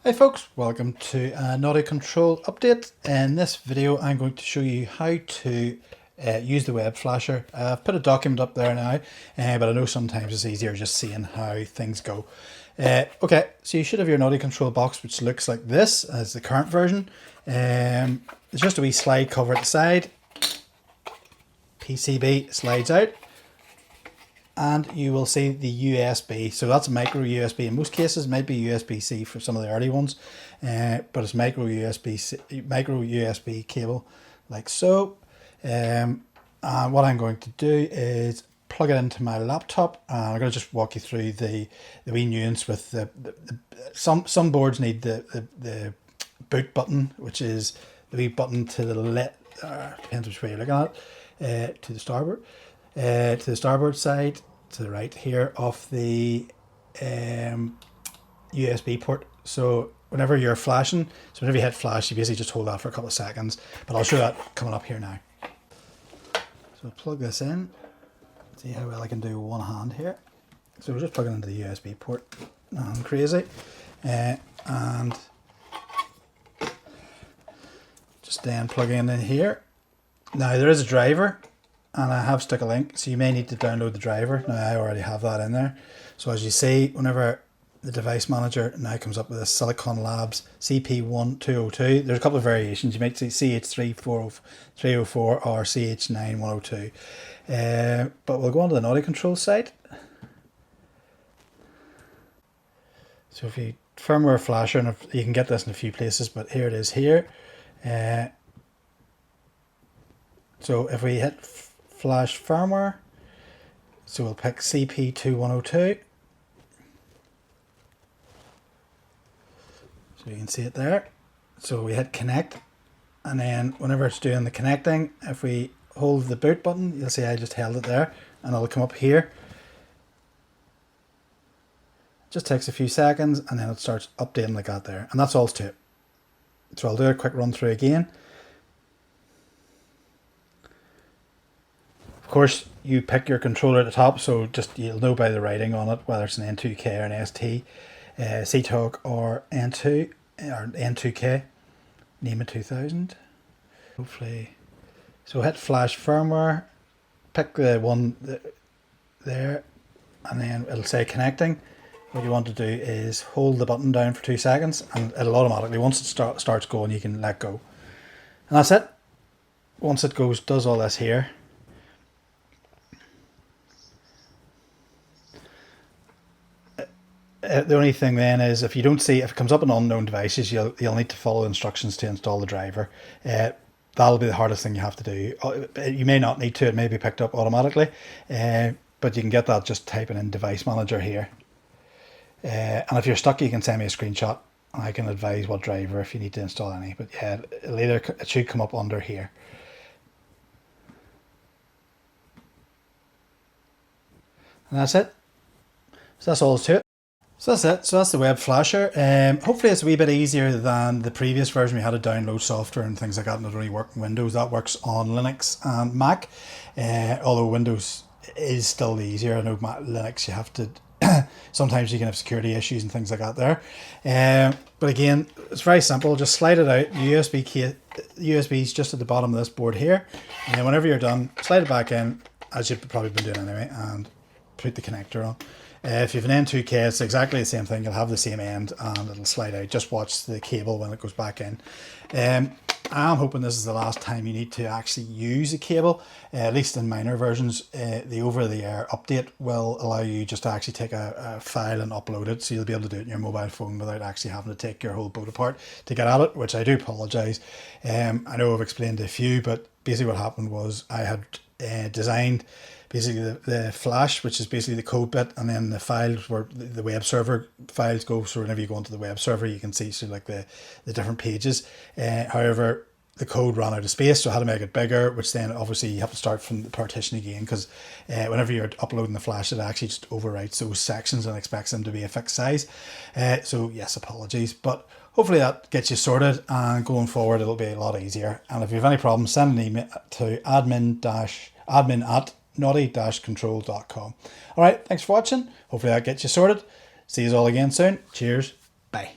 Hi folks, welcome to a Nauti-Control update. In this video I'm going to show you how to use the web flasher. I've put a document up there now, but I know sometimes it's easier just seeing how things go. Okay, so you should have your Nauti-Control box, which looks like this as the current version. It's just a wee slide cover at the side. PCB slides out. And you will see the USB. So that's a micro USB in most cases. It might be USB-C for some of the early ones, but it's micro USB cable like so. And what I'm going to do is plug it into my laptop, and I'm going to just walk you through the wee nuance with some boards need the boot button, which is the wee button to the left. Depends which way you're looking at. To the starboard side, to the right here of the USB port. So whenever you're flashing, so whenever you hit flash, you basically just hold that for a couple of seconds, but I'll show that coming up here now. So plug this in, see how well I can do one hand here. So we're just plugging into the USB port, nothing crazy, and just then plugging in here. Now there is a driver, and I have stuck a link, so you may need to download the driver. Now I already have that in there. So as you see, whenever the device manager now comes up with a Silicon Labs CP1202, there's a couple of variations. You might see CH304 or CH9102. But we'll go on to the Nauti-Control site. So if you firmware flasher, and you can get this in a few places, but here it is here. So if we hit flash firmware, so we'll pick CP2102. So you can see it there. So we hit connect, and then whenever it's doing the connecting, if we hold the boot button, you'll see I just held it there, and it'll come up here. It just takes a few seconds, and then it starts updating like that there, and that's all to it. So I'll do a quick run through again. Of course, you pick your controller at the top, so just you'll know by the writing on it whether it's an N2K or an ST, CTOG or N2 or N2K. Name it 2000. Hopefully, so hit flash firmware, pick the one there, and then it'll say connecting. What you want to do is hold the button down for 2 seconds, and it'll automatically, once it starts going, you can let go, and that's it. Once it goes, does all this here. The only thing then is if you don't see, if it comes up on unknown devices, you'll need to follow instructions to install the driver. That'll be the hardest thing you have to do. You may not need to, it may be picked up automatically, but you can get that just typing in device manager here. And if you're stuck, you can send me a screenshot and I can advise what driver if you need to install any. But yeah, it should come up under here. And that's it. So that's all to it. So that's it. So that's the web flasher. Hopefully it's a wee bit easier than the previous version. We had to download software and things like that, and it only worked on Windows. That works on Linux and Mac, although Windows is still easier. I know Linux you have to sometimes you can have security issues and things like that there. But again, it's very simple. Just slide it out. USB is just at the bottom of this board here, and then whenever you're done, slide it back in, as you've probably been doing anyway, and put the connector on. If you have an N2K, it's exactly the same thing. You'll have the same end and it'll slide out. Just watch the cable when it goes back in. I'm hoping this is the last time you need to actually use a cable. At least in minor versions, the over-the-air update will allow you just to actually take a file and upload it. So you'll be able to do it on your mobile phone without actually having to take your whole boat apart to get at it, which I do apologise. I know I've explained a few, but basically what happened was I had designed basically the flash, which is basically the code bit, and then the files where the web server files go. So whenever you go into the web server, you can see like the different pages. However, the code ran out of space, so I had to make it bigger, which then obviously you have to start from the partition again, because whenever you're uploading the flash, it actually just overwrites those sections and expects them to be a fixed size. So yes, apologies, but hopefully that gets you sorted, and going forward it'll be a lot easier. And if you have any problems, send an email to admin@nauti-control.com. All right, thanks for watching. Hopefully that gets you sorted. See you all again soon. Cheers. Bye.